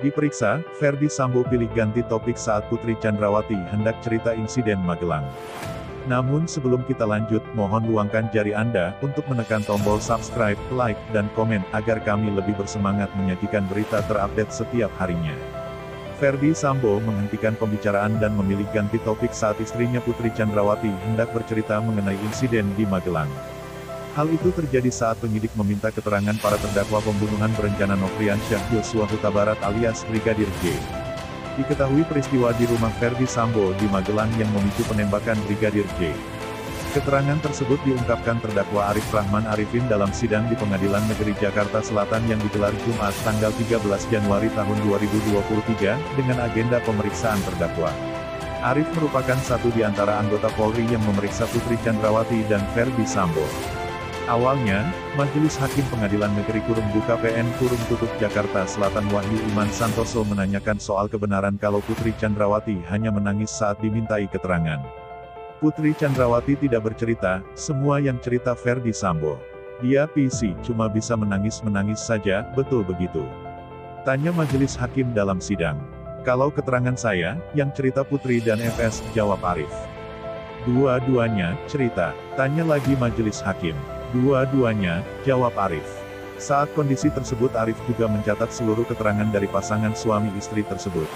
Diperiksa, Ferdy Sambo pilih ganti topik saat Putri Chandrawati hendak cerita insiden Magelang. Namun sebelum kita lanjut, mohon luangkan jari Anda untuk menekan tombol subscribe, like, dan komen agar kami lebih bersemangat menyajikan berita terupdate setiap harinya. Ferdy Sambo menghentikan pembicaraan dan memilih ganti topik saat istrinya Putri Chandrawati hendak bercerita mengenai insiden di Magelang. Hal itu terjadi saat penyidik meminta keterangan para terdakwa pembunuhan berencana Nofriansyah Yosua Huta Barat alias Brigadir J. Diketahui peristiwa di rumah Ferdy Sambo di Magelang yang memicu penembakan Brigadir J. Keterangan tersebut diungkapkan terdakwa Arif Rahman Arifin dalam sidang di Pengadilan Negeri Jakarta Selatan yang digelar Jumat tanggal 13 Januari tahun 2023, dengan agenda pemeriksaan terdakwa. Arif merupakan satu di antara anggota Polri yang memeriksa Putri Chandrawati dan Ferdy Sambo. Awalnya, Majelis Hakim Pengadilan Negeri Kurungbuka PN Kurung Jakarta Selatan Wahyu Iman Santoso menanyakan soal kebenaran kalau Putri Chandrawati hanya menangis saat dimintai keterangan. Putri Chandrawati tidak bercerita, semua yang cerita Ferdy Sambo. Dia PC, cuma bisa menangis-menangis saja, betul begitu? Tanya Majelis Hakim dalam sidang. Kalau keterangan saya, yang cerita Putri dan FS, jawab Arif. Dua-duanya cerita, tanya lagi Majelis Hakim. Dua-duanya, jawab Arif. Saat kondisi tersebut Arif juga mencatat seluruh keterangan dari pasangan suami istri tersebut.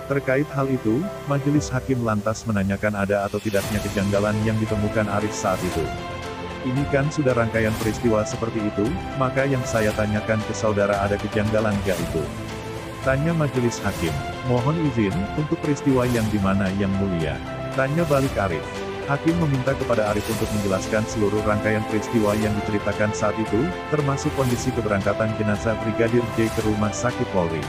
Terkait hal itu, Majelis Hakim lantas menanyakan ada atau tidaknya kejanggalan yang ditemukan Arif saat itu. Ini kan sudah rangkaian peristiwa seperti itu, maka yang saya tanyakan ke saudara ada kejanggalan gak itu? Tanya Majelis Hakim. Mohon izin, untuk peristiwa yang dimana yang mulia? Tanya balik Arif. Hakim meminta kepada Arif untuk menjelaskan seluruh rangkaian peristiwa yang diceritakan saat itu, termasuk kondisi keberangkatan jenazah Brigadir J ke rumah sakit Polri.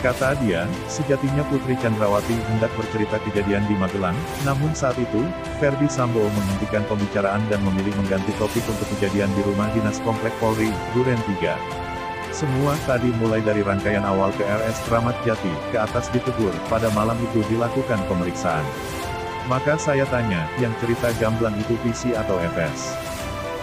Kata dia, sejatinya Putri Chandrawati hendak bercerita kejadian di Magelang, namun saat itu, Ferdy Sambo menghentikan pembicaraan dan memilih mengganti topik untuk kejadian di rumah dinas Komplek Polri, Duren 3. Semua tadi mulai dari rangkaian awal ke RS Kramat Jati, ke atas ditegur, pada malam itu dilakukan pemeriksaan. Maka saya tanya, yang cerita gamblang itu PC atau FS?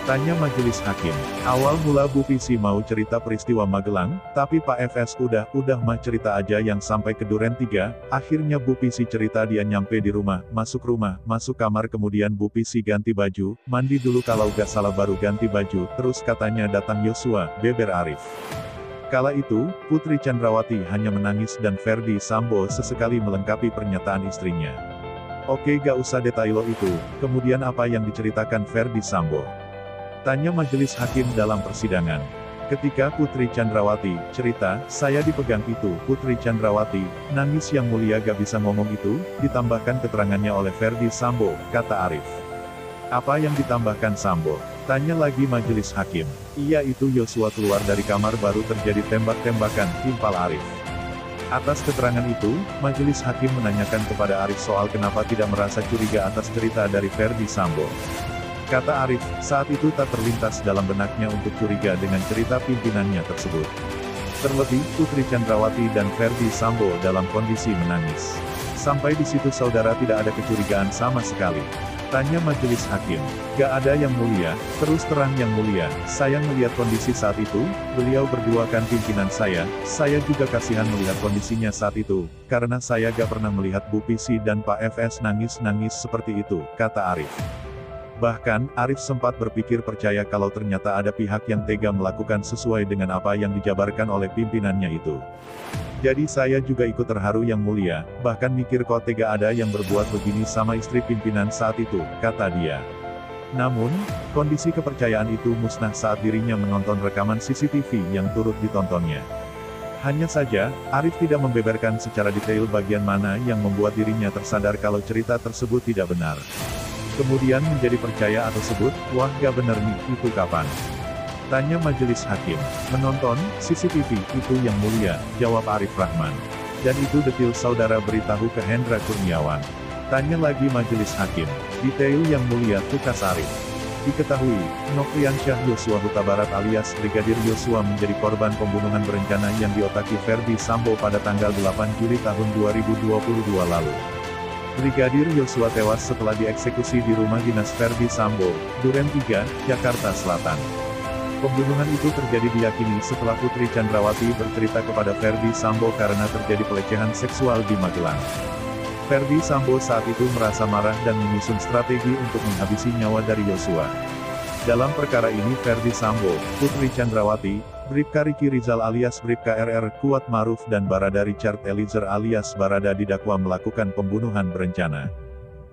Tanya Majelis Hakim. Awal mula Bu PC mau cerita peristiwa Magelang, tapi Pak FS udah mah cerita aja yang sampai ke Duren 3, akhirnya Bu PC cerita dia nyampe di rumah, masuk kamar kemudian Bu PC ganti baju, mandi dulu kalau gak salah baru ganti baju, terus katanya datang Yosua, beber Arif. Kala itu, Putri Chandrawati hanya menangis dan Ferdy Sambo sesekali melengkapi pernyataan istrinya. Oke gak usah detail itu, kemudian apa yang diceritakan Ferdy Sambo? Tanya Majelis Hakim dalam persidangan. Ketika Putri Chandrawati cerita, saya dipegang itu, Putri Chandrawati, nangis yang mulia gak bisa ngomong itu, ditambahkan keterangannya oleh Ferdy Sambo, kata Arif. Apa yang ditambahkan Sambo? Tanya lagi Majelis Hakim. Iya itu Yosua keluar dari kamar baru terjadi tembak-tembakan, timpal Arif. Atas keterangan itu, Majelis Hakim menanyakan kepada Arif soal kenapa tidak merasa curiga atas cerita dari Ferdy Sambo. Kata Arif, saat itu tak terlintas dalam benaknya untuk curiga dengan cerita pimpinannya tersebut. Terlebih, Putri Chandrawati dan Ferdy Sambo dalam kondisi menangis. Sampai di situ saudara tidak ada kecurigaan sama sekali. Tanya Majelis Hakim. Gak ada yang mulia, terus terang yang mulia, saya melihat kondisi saat itu, beliau berdua kan pimpinan saya juga kasihan melihat kondisinya saat itu, karena saya gak pernah melihat Bu PC dan Pak FS nangis-nangis seperti itu, kata Arif. Bahkan, Arif sempat berpikir percaya kalau ternyata ada pihak yang tega melakukan sesuai dengan apa yang dijabarkan oleh pimpinannya itu. Jadi saya juga ikut terharu yang mulia, bahkan mikir kok tega ada yang berbuat begini sama istri pimpinan saat itu, kata dia. Namun, kondisi kepercayaan itu musnah saat dirinya menonton rekaman CCTV yang turut ditontonnya. Hanya saja, Arif tidak membeberkan secara detail bagian mana yang membuat dirinya tersadar kalau cerita tersebut tidak benar. Kemudian menjadi percaya atau sebut, wah gak bener nih, itu kapan? Tanya Majelis Hakim. Menonton CCTV itu yang mulia, jawab Arif Rahman. Dan itu detil saudara beritahu ke Hendra Kurniawan. Tanya lagi Majelis Hakim. Detail yang mulia, tukas Arif. Diketahui, Nofriansyah Yosua Huta Barat alias Brigadir Yosua menjadi korban pembunuhan berencana yang diotaki Ferdy Sambo pada tanggal 8 Juli tahun 2022 lalu. Brigadir Yosua tewas setelah dieksekusi di rumah dinas Ferdy Sambo, Duren 3, Jakarta Selatan. Pembunuhan itu terjadi diyakini setelah Putri Chandrawati bercerita kepada Ferdy Sambo karena terjadi pelecehan seksual di Magelang. Ferdy Sambo saat itu merasa marah dan menyusun strategi untuk menghabisi nyawa dari Yosua. Dalam perkara ini Ferdy Sambo, Putri Chandrawati, Bribka Riki Rizal alias Bribka RR Kuat Maruf dan Barada Richard Eliezer alias Barada didakwa melakukan pembunuhan berencana.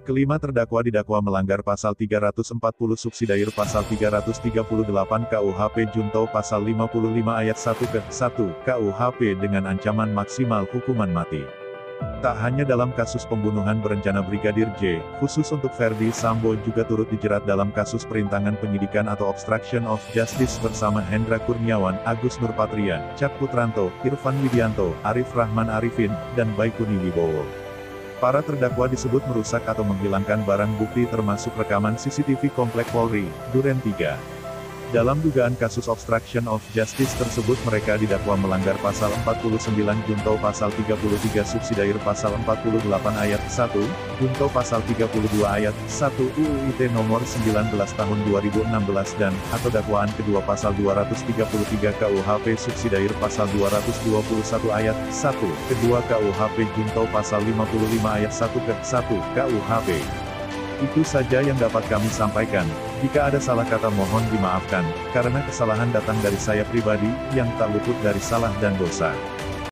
Kelima terdakwa didakwa melanggar pasal 340 subsidiar pasal 338 KUHP junto pasal 55 ayat 1 ke 1 KUHP dengan ancaman maksimal hukuman mati. Tak hanya dalam kasus pembunuhan berencana Brigadir J, khusus untuk Ferdy Sambo juga turut dijerat dalam kasus perintangan penyidikan atau obstruction of justice bersama Hendra Kurniawan, Agus Nurpatria, Cak Putranto, Irfan Widianto, Arif Rahman Arifin, dan Baikuni Wibowo. Para terdakwa disebut merusak atau menghilangkan barang bukti termasuk rekaman CCTV Komplek Polri, Duren 3. Dalam dugaan kasus obstruction of justice tersebut mereka didakwa melanggar pasal 49 junto pasal 33 subsidiar pasal 48 ayat 1, junto pasal 32 ayat 1 UU ITE nomor 19 tahun 2016 dan, atau dakwaan kedua pasal 233 KUHP subsidiar pasal 221 ayat 1, kedua KUHP junto pasal 55 ayat 1 ke 1 KUHP. Itu saja yang dapat kami sampaikan. Jika ada salah kata mohon dimaafkan, karena kesalahan datang dari saya pribadi, yang tak luput dari salah dan dosa.